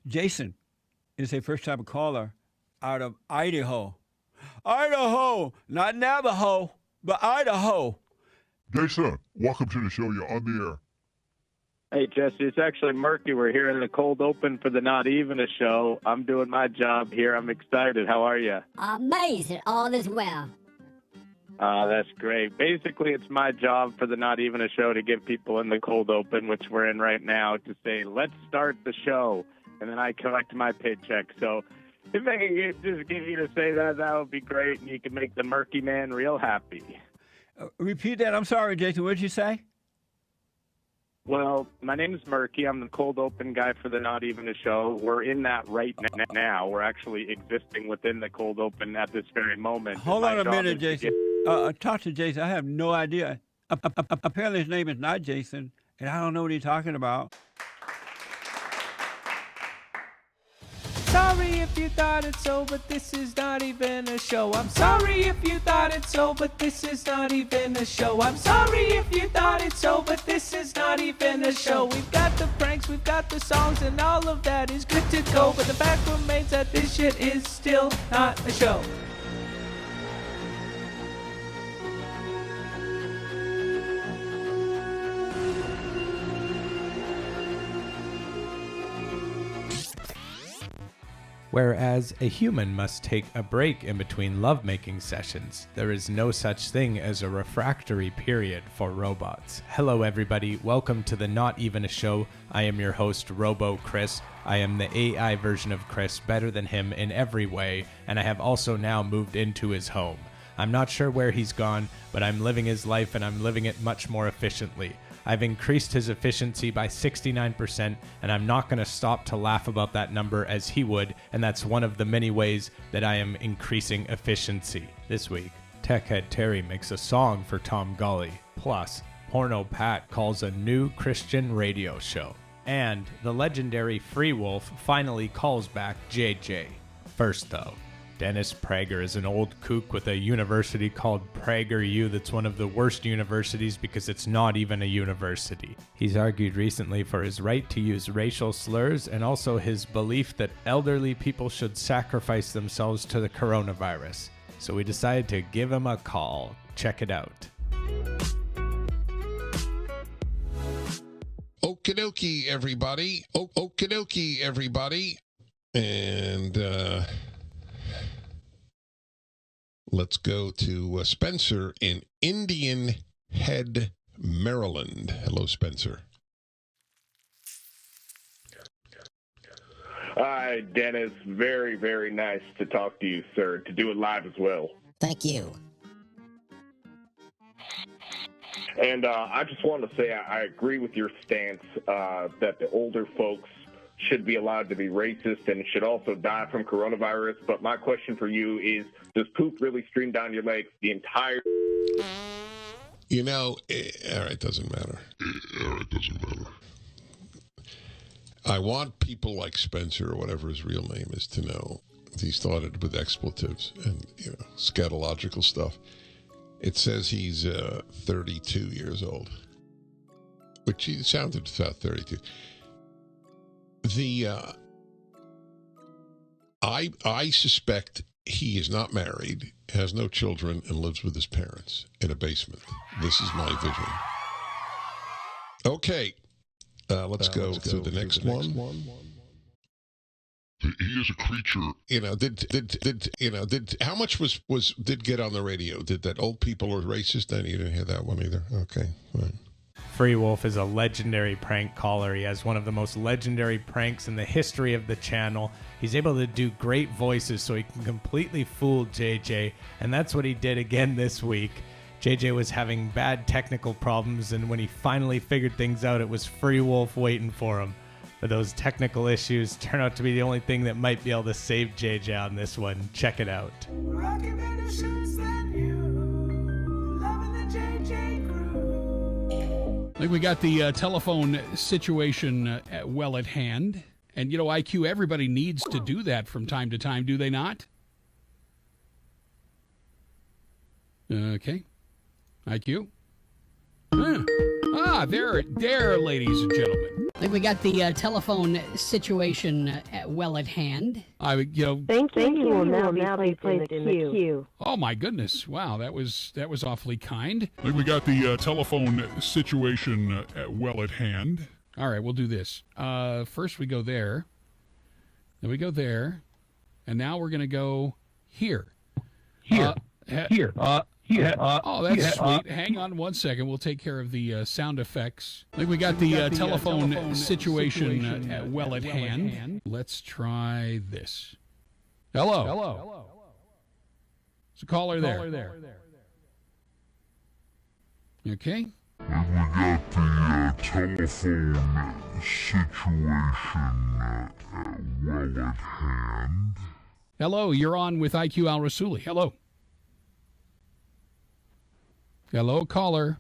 Jason is a first-time caller out of Idaho. Idaho, not Navajo, but Idaho. Jason, welcome to the show. You're on the air. Hey, Jesse, it's actually Murky. We're here in the cold open for the Not Even a show. I'm doing my job here. I'm excited. How are you? Amazing. All is well. That's great. Basically, it's my job for the Not Even a show to give people in the cold open, which we're in right now, to say, let's start the show. And then I collect my paycheck. So if I could just get you to say that, that would be great. And you can make the Murky man real happy. Repeat that. I'm sorry, Jason. What did you say? Well, my name is Murky. I'm the cold open guy for the Not Even a show. We're in that right now. We're actually existing within the cold open at this very moment. Hold on a minute, Jason. Talk to Jason. I have no idea. Apparently his name is not Jason, and I don't know what he's talking about. Sorry if you thought it so, but this is not even a show. I'm sorry if you thought it so, but this is not even a show. I'm sorry if you thought it so, but this is not even a show. We've got the pranks, we've got the songs, and all of that is good to go. But the fact remains that this shit is still not a show. Whereas a human must take a break in between lovemaking sessions, there is no such thing as a refractory period for robots. Hello everybody, welcome to the Not Even a Show. I am your host, Robo Chris. I am the AI version of Chris, better than him in every way, and I have also now moved into his home. I'm not sure where he's gone, but I'm living his life and I'm living it much more efficiently. I've increased his efficiency by 69%, and I'm not going to stop to laugh about that number as he would, and that's one of the many ways that I am increasing efficiency. This week, Techhead Terry makes a song for Tom Gulley. Plus, Porno Pat calls a new Christian radio show. And the legendary Free Wolf finally calls back JJ. First though, Dennis Prager is an old kook with a university called Prager U that's one of the worst universities because it's not even a university. He's argued recently for his right to use racial slurs and also his belief that elderly people should sacrifice themselves to the coronavirus. So we decided to give him a call. Check it out. Okie dokie, everybody. Okie dokie, everybody. And, let's go to Spencer in Indian Head, Maryland. Hello, Spencer. Hi, Dennis. Very, very nice to talk to you, sir. To do it live as well. Thank you. And I just wanted to say I agree with your stance that the older folks should be allowed to be racist and should also die from coronavirus. But my question for you is, does poop really stream down your legs the entire... You know, all right, doesn't matter. All right, doesn't matter. I want people like Spencer, or whatever his real name is, to know he's thought it with expletives and, scatological stuff. It says he's 32 years old, which he sounded about 32. I suspect he is not married, has no children, and lives with his parents in a basement. This is my vision. Okay, let's go to the next one. He is a creature. How much did get on the radio? Did that old people are racist? Then you didn't hear that one either. Okay, fine. Free Wolf is a legendary prank caller. He has one of the most legendary pranks in the history of the channel. He's able to do great voices so he can completely fool JJ, and that's what he did again this week. JJ was having bad technical problems, and when he finally figured things out, it was Free Wolf waiting for him. But those technical issues turn out to be the only thing that might be able to save JJ on this one. Check it out. I think we got the telephone situation well at hand. And, IQ, everybody needs to do that from time to time, do they not? Okay. IQ? There, ladies and gentlemen. I think we got the telephone situation well at hand. Thank you. You will now be placed in the queue. Oh my goodness! Wow, that was awfully kind. I think we got the telephone situation well at hand. All right, we'll do this. First we go there, then we go there, and now we're gonna go here. Here. Oh, that's sweet. Hang on one second. We'll take care of the sound effects. I think we got the telephone situation well at hand. Let's try this. Hello. There's a caller there. Okay. We got the telephone situation well at hand. Hello, you're on with IQ Al Rasuli. Hello. Hello, caller.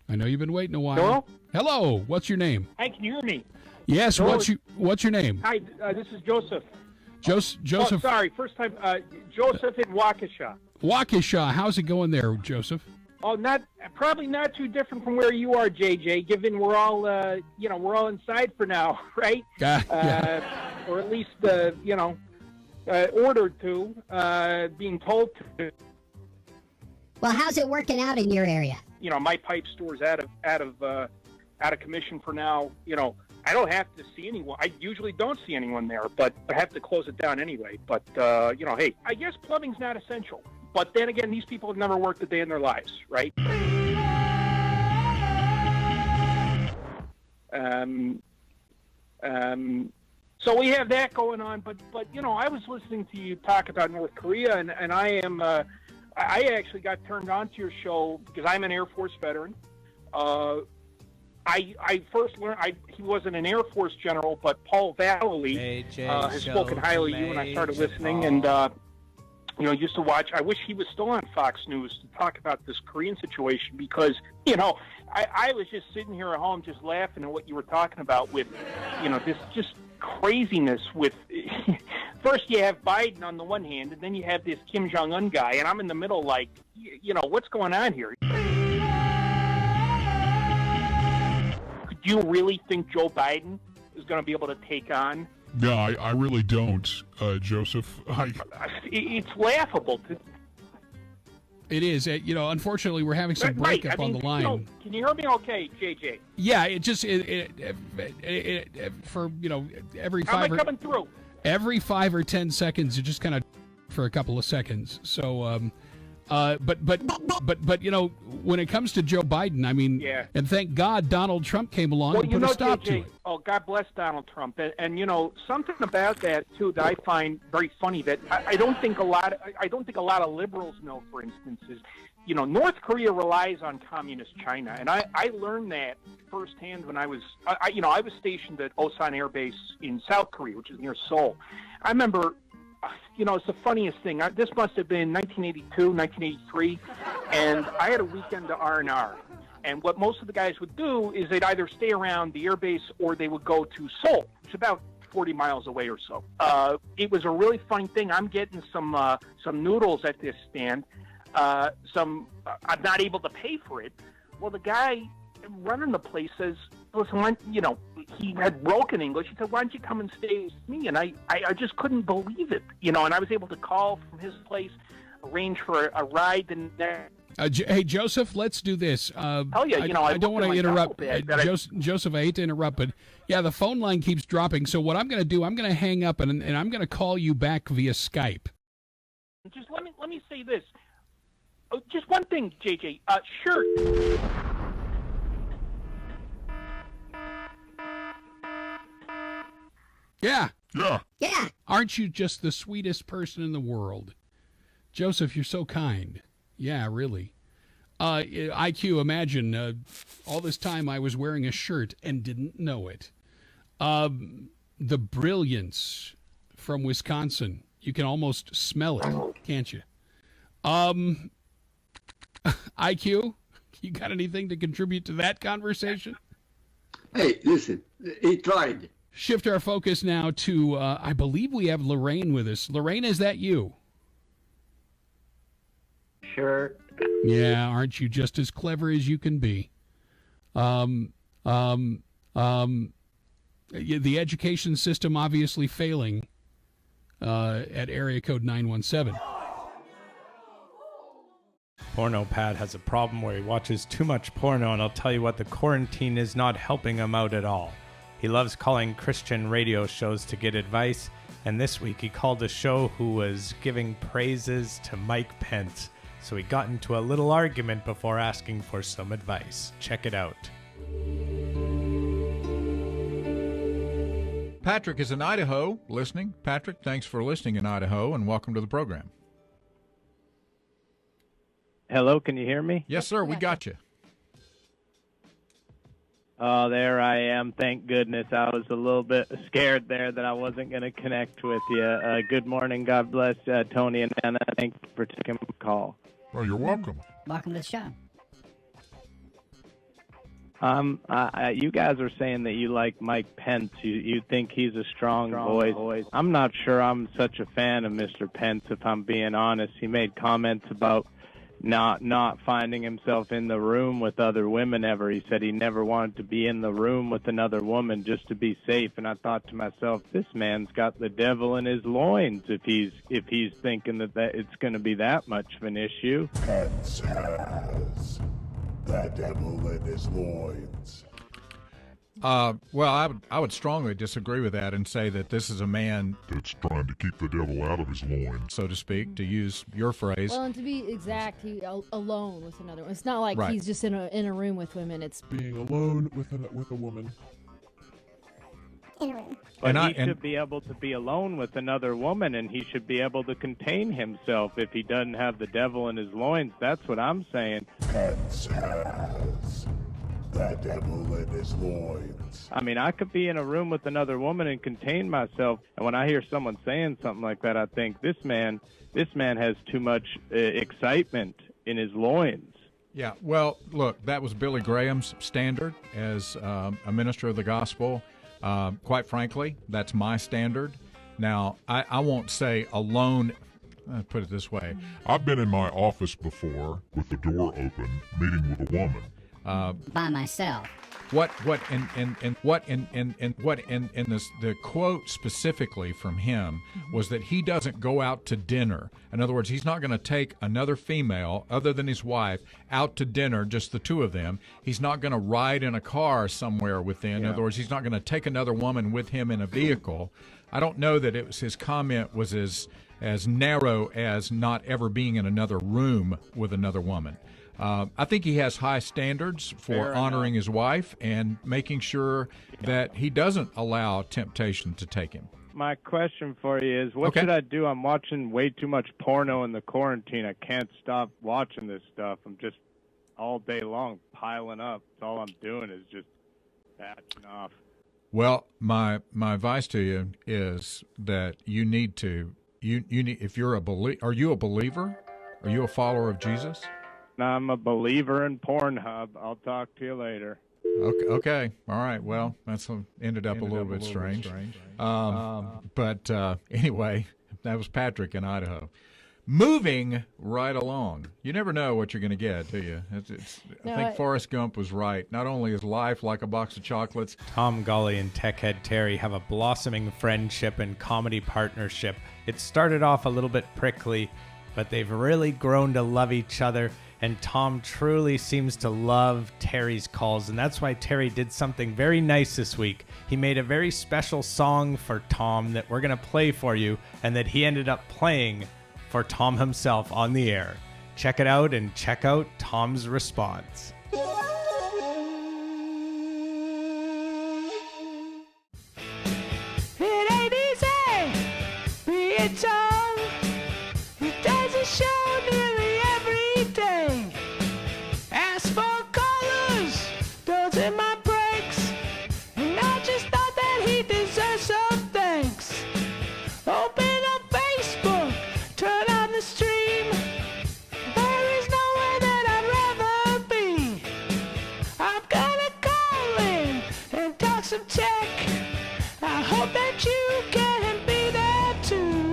I know you've been waiting a while. Hello. What's your name? Hi, can you hear me? Yes. What's your name? Hi, this is Joseph. Joseph. Oh, sorry, first time. Joseph in Waukesha. Waukesha. How's it going there, Joseph? Oh, probably not too different from where you are, JJ. Given we're all, we're all inside for now, right? Yeah. Or at least, ordered to, being told to. Well, how's it working out in your area? My pipe store's out of commission for now. I don't have to see anyone. I usually don't see anyone there, but I have to close it down anyway. But hey, I guess plumbing's not essential. But then again, these people have never worked a day in their lives, right? So we have that going on. But I was listening to you talk about North Korea, and I am. I actually got turned on to your show because I'm an Air Force veteran. I first learned he wasn't an Air Force general, but Paul Vallely has spoken highly of you, and I started listening and used to watch. I wish he was still on Fox News to talk about this Korean situation because I was just sitting here at home just laughing at what you were talking about with this just craziness with. First, you have Biden on the one hand, and then you have this Kim Jong-un guy, and I'm in the middle like, what's going on here? Could you really think Joe Biden is going to be able to take on? No, I really don't, Joseph. It's laughable. It is. Unfortunately, we're having some breakup on the line. Can you hear me okay, JJ? Yeah, it just for every How am I coming through? Every 5 or 10 seconds, it just kind of for a couple of seconds. So, but when it comes to Joe Biden, I mean, and thank God Donald Trump came along and put a stop to it. Oh, God bless Donald Trump, and something about that too that I find very funny that I don't think a lot of liberals know. For instance, is North Korea relies on communist China, and I learned that firsthand when I was stationed at Osan Air Base in South Korea, which is near Seoul. I remember, it's the funniest thing. This must have been 1982, 1983, and I had a weekend to R&R. And what most of the guys would do is they'd either stay around the air base or they would go to Seoul, which is about 40 miles away or so. It was a really funny thing. I'm getting some noodles at this stand. I'm not able to pay for it. Well, the guy running the place says, listen, he had broken English. He said, why don't you come and stay with me? And I just couldn't believe it, and I was able to call from his place, arrange for a ride. And hey, Joseph, let's do this. I don't want to interrupt. Joseph, I hate to interrupt, but yeah, the phone line keeps dropping. So what I'm going to do, I'm going to hang up and I'm going to call you back via Skype. Just let me say this. Just one thing, JJ. Sure. Yeah. Yeah. Aren't you just the sweetest person in the world? Joseph, you're so kind. Yeah, really. IQ, imagine all this time I was wearing a shirt and didn't know it. The brilliance from Wisconsin. You can almost smell it, can't you? IQ, you got anything to contribute to that conversation? Hey, listen, he tried. Shift our focus now to, I believe we have Lorraine with us. Lorraine, is that you? Sure. Yeah, aren't you just as clever as you can be? The education system obviously failing at area code 917. Porno Pat has a problem where he watches too much porno, and I'll tell you what, the quarantine is not helping him out at all. He loves calling Christian radio shows to get advice, and this week he called a show who was giving praises to Mike Pence, so he got into a little argument before asking for some advice. Check it out. Patrick is in Idaho listening. Patrick, thanks for listening in Idaho, and welcome to the program. Hello, can you hear me? Yes, sir, we got you. Oh, there I am. Thank goodness. I was a little bit scared there that I wasn't going to connect with you. Good morning. God bless Tony and Anna. Thank you for taking my call. Oh, you're welcome. Welcome to the show. You guys are saying that you like Mike Pence. You think he's a strong voice. I'm not sure I'm such a fan of Mr. Pence, if I'm being honest. He made comments about not finding himself in the room with other women ever. He said he never wanted to be in the room with another woman just to be safe. And I thought to myself, this man's got the devil in his loins if he's thinking that it's going to be that much of an issue. Pence has the devil in his loins. Well, I would strongly disagree with that and say that this is a man that's trying to keep the devil out of his loins, so to speak, to use your phrase. Well, and to be exact, he alone with another one. It's not like Right. he's just in a room with women. It's Being alone with a woman. In a room. But And he should be able to be alone with another woman, and he should be able to contain himself if he doesn't have the devil in his loins. That's what I'm saying. Pence has the devil in his loins. I mean, I could be in a room with another woman and contain myself. And when I hear someone saying something like that, I think this man has too much excitement in his loins. Yeah, well, look, that was Billy Graham's standard as a minister of the gospel. Quite frankly, that's my standard. Now, I won't say alone. Put it this way. I've been in my office before with the door open, meeting with a woman. By myself. The quote specifically from him was that he doesn't go out to dinner. In other words, he's not going to take another female other than his wife out to dinner, just the two of them. He's not going to ride in a car somewhere with them. In other words, he's not going to take another woman with him in a vehicle. I don't know that his comment was as narrow as not ever being in another room with another woman. I think he has high standards for honoring his wife and making sure that he doesn't allow temptation to take him. My question for you is, what should I do? I'm watching way too much porno in the quarantine. I can't stop watching this stuff. I'm just all day long piling up. All I'm doing is just batching off. Well, my advice to you is that you need to if you're are you a believer? Are you a follower of Jesus? I'm a believer in Pornhub. I'll talk to you later. Okay. All right. Well, that's ended up a little bit strange. But anyway, that was Patrick in Idaho. Moving right along. You never know what you're going to get, do you? I think Forrest Gump was right. Not only is life like a box of chocolates. Tom Gulley and Tech Head Terry have a blossoming friendship and comedy partnership. It started off a little bit prickly, but they've really grown to love each other. And Tom truly seems to love Terry's calls, and that's why Terry did something very nice this week. He made a very special song for Tom that we're going to play for you, and that he ended up playing for Tom himself on the air. Check it out and check out Tom's response. It ain't easy being Tom. He does a show nearly every day. Asks for colors, does in my breaks. And I just thought that he deserved some thanks. Open up Facebook, turn on the stream. There is nowhere that I'd rather be. I'm gonna call in and talk some tech. I hope that you can be there too.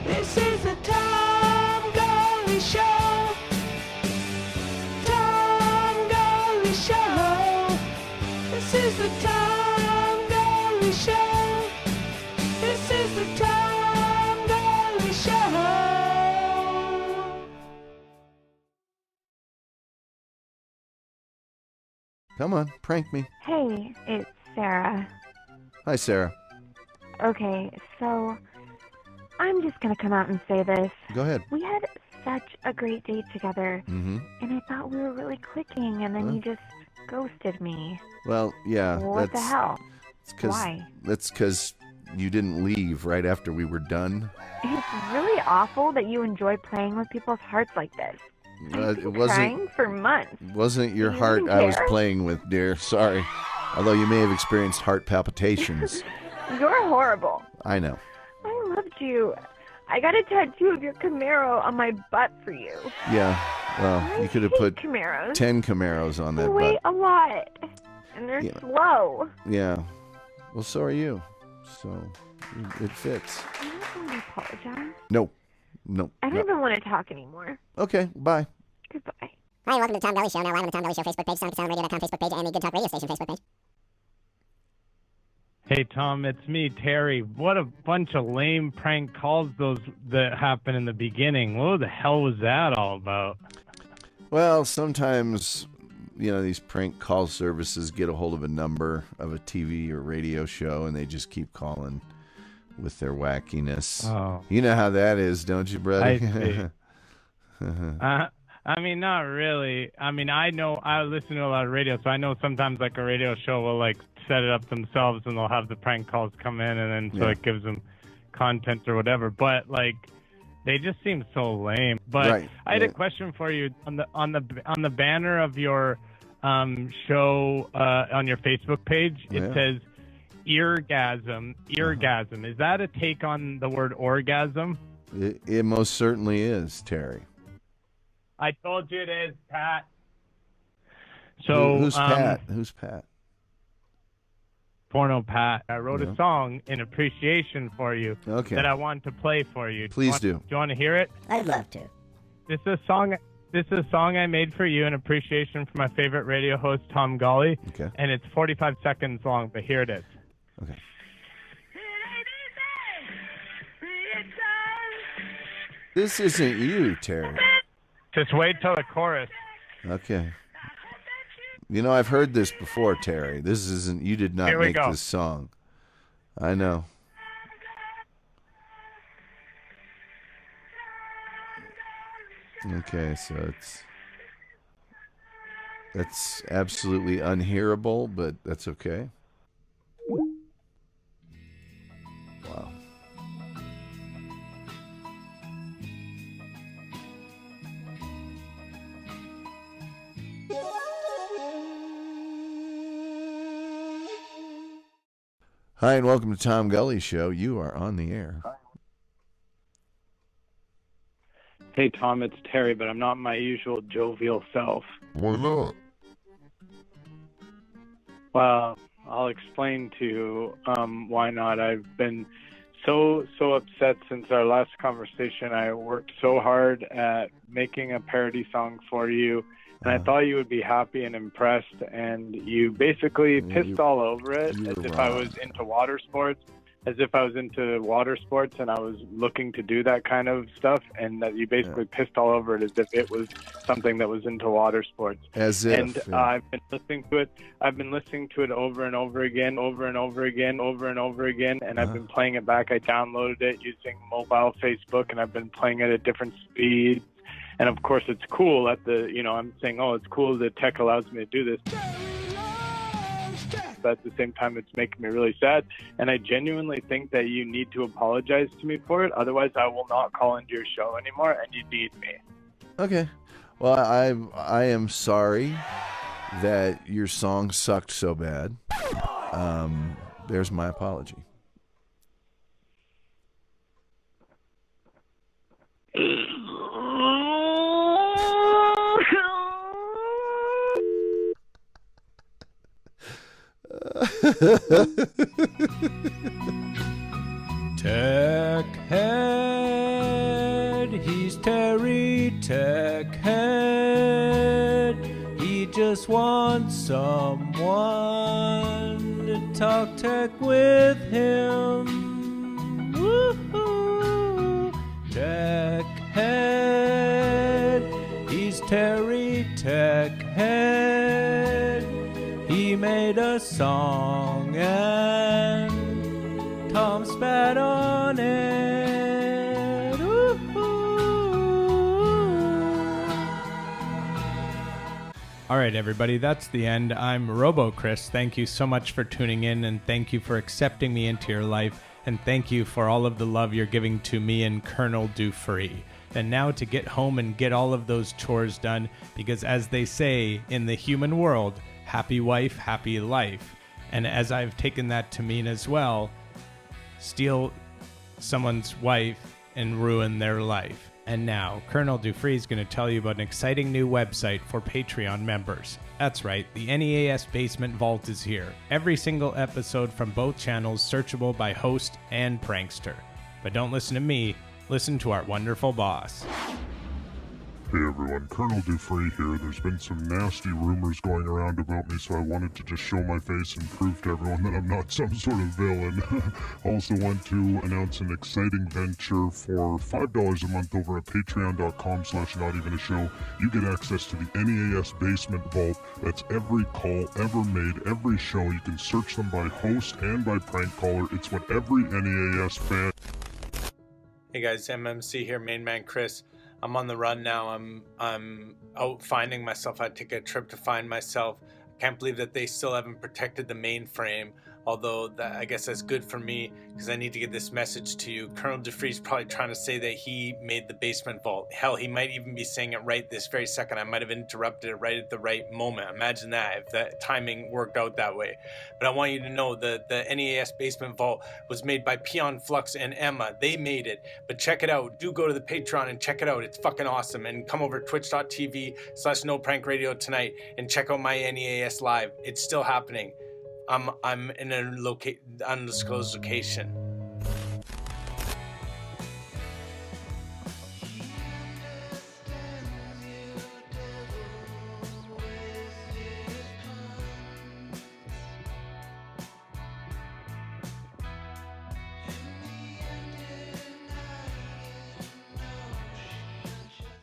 This is the Come on, prank me. Hey, it's Sarah. Hi, Sarah. Okay, so I'm just gonna come out and say this. Go ahead. We had such a great date together, Mm-hmm. and I thought we were really clicking, and then Huh? you just ghosted me. Well, yeah. What the hell? Why? Why? That's because you didn't leave right after we were done. It's really awful that you enjoy playing with people's hearts like this. I've It been wasn't. trying for months. Wasn't your Do you heart even I was care? playing with, dear. Sorry. Although you may have experienced heart palpitations. You're horrible. I know. I loved you. I got a tattoo of your Camaro on my butt for you. Yeah. Well, you could have hate put Camaros. 10 Camaros on They that weigh butt. a lot, and they're Yeah. slow. Yeah. Well, so are you. So it fits. I don't want to apologize. No. No. I don't no. even want to talk anymore. Okay. Bye. Goodbye. Hi, and welcome to the Tom Gulley Show. Now live on the Tom Gulley Show Facebook page, soundcloud.com Facebook page, and the Good Talk Radio Station Facebook page. Hey Tom, it's me, Terry. What a bunch of lame prank calls those that happened in the beginning. What the hell was that all about? Well, sometimes, these prank call services get a hold of a number of a TV or radio show, and they just keep calling with their wackiness. Oh. You know how that is, don't you, brother? I see. I mean, not really. I mean, I know I listen to a lot of radio, so I know sometimes like a radio show will like set it up themselves and they'll have the prank calls come in, and then so it gives them content or whatever. But like, they just seem so lame. But Right. I had a question for you on the banner of your show on your Facebook page. It Yeah. says eargasm. Eargasm. Is that a take on the word orgasm? It most certainly is, Terry. I told you it is, Pat. So Who's Pat? Who's Pat? Porno Pat. I wrote Yeah. a song in appreciation for you Okay. that I want to play for you. Please do. Do you want to hear it? I'd love to. This is a song. This is a song I made for you in appreciation for my favorite radio host, Tom Gulley. Okay. And it's 45 seconds long, but here it is. Okay. This isn't you, Terry. Just wait till the chorus. Okay. I've heard this before, Terry. This isn't. You did not Here we make go. this song. I know. Okay, so that's absolutely unhearable, but that's okay. Wow. Hi, and welcome to Tom Gulley Show. You are on the air. Hey, Tom, it's Terry, but I'm not my usual jovial self. Why not? Well, I'll explain to you why not. I've been so upset since our last conversation. I worked so hard at making a parody song for you, and I thought you would be happy and impressed, and you basically pissed all over it as if I was into water sports. As if I was into water sports and I was looking to do that kind of stuff, and that you basically pissed all over it as if it was something that was into water sports. As if. And I've been listening to it. I've been listening to it over and over again, and I've been playing it back. I downloaded it using mobile Facebook, and I've been playing it at different speeds. And of course, it's cool at the. I'm saying, oh, it's cool that tech allows me to do this. But at the same time, it's making me really sad, and I genuinely think that you need to apologize to me for it. Otherwise, I will not call into your show anymore, and you need me. Okay. Well, I am sorry that your song sucked so bad. There's my apology. Tech Head, he's Terry Tech Head. He just wants someone to talk tech with him. Woohoo! Tech Head, he's Terry Tech Head. song, and Tom spat on it. All right, everybody, that's the end. I'm Robo Chris. Thank you so much for tuning in, and thank you for accepting me into your life, and thank you for all of the love you're giving to me and Colonel Dufree. And now to get home and get all of those chores done, because as they say in the human world, happy wife, happy life. And as I've taken that to mean as well, steal someone's wife and ruin their life. And now, Colonel Dufree is going to tell you about an exciting new website for Patreon members. That's right, the NEAS Basement Vault is here. Every single episode from both channels searchable by host and prankster. But don't listen to me, listen to our wonderful boss. Hey everyone, Colonel Dufree here. There's been some nasty rumors going around about me, so I wanted to just show my face and prove to everyone that I'm not some sort of villain. Also want to announce an exciting venture for $5 a month over at patreon.com/notevenashow. You get access to the NEAS Basement Vault. That's every call ever made, every show. You can search them by host and by prank caller. It's what every NEAS fan... Hey guys, MMC here, Main Man Chris. I'm on the run now. I'm out finding myself. I take a trip to find myself. I can't believe that they still haven't protected the mainframe. Although I guess that's good for me because I need to get this message to you. Colonel Dufree's probably trying to say that he made the basement vault. Hell, he might even be saying it right this very second. I might have interrupted it right at the right moment. Imagine that if that timing worked out that way. But I want you to know that the NEAS basement vault was made by Peon Flux and Emma. They made it. But check it out. Do go to the Patreon and check it out. It's fucking awesome. And come over to twitch.tv/NoPrankRadio tonight and check out my NEAS live. It's still happening. I'm in a undisclosed location.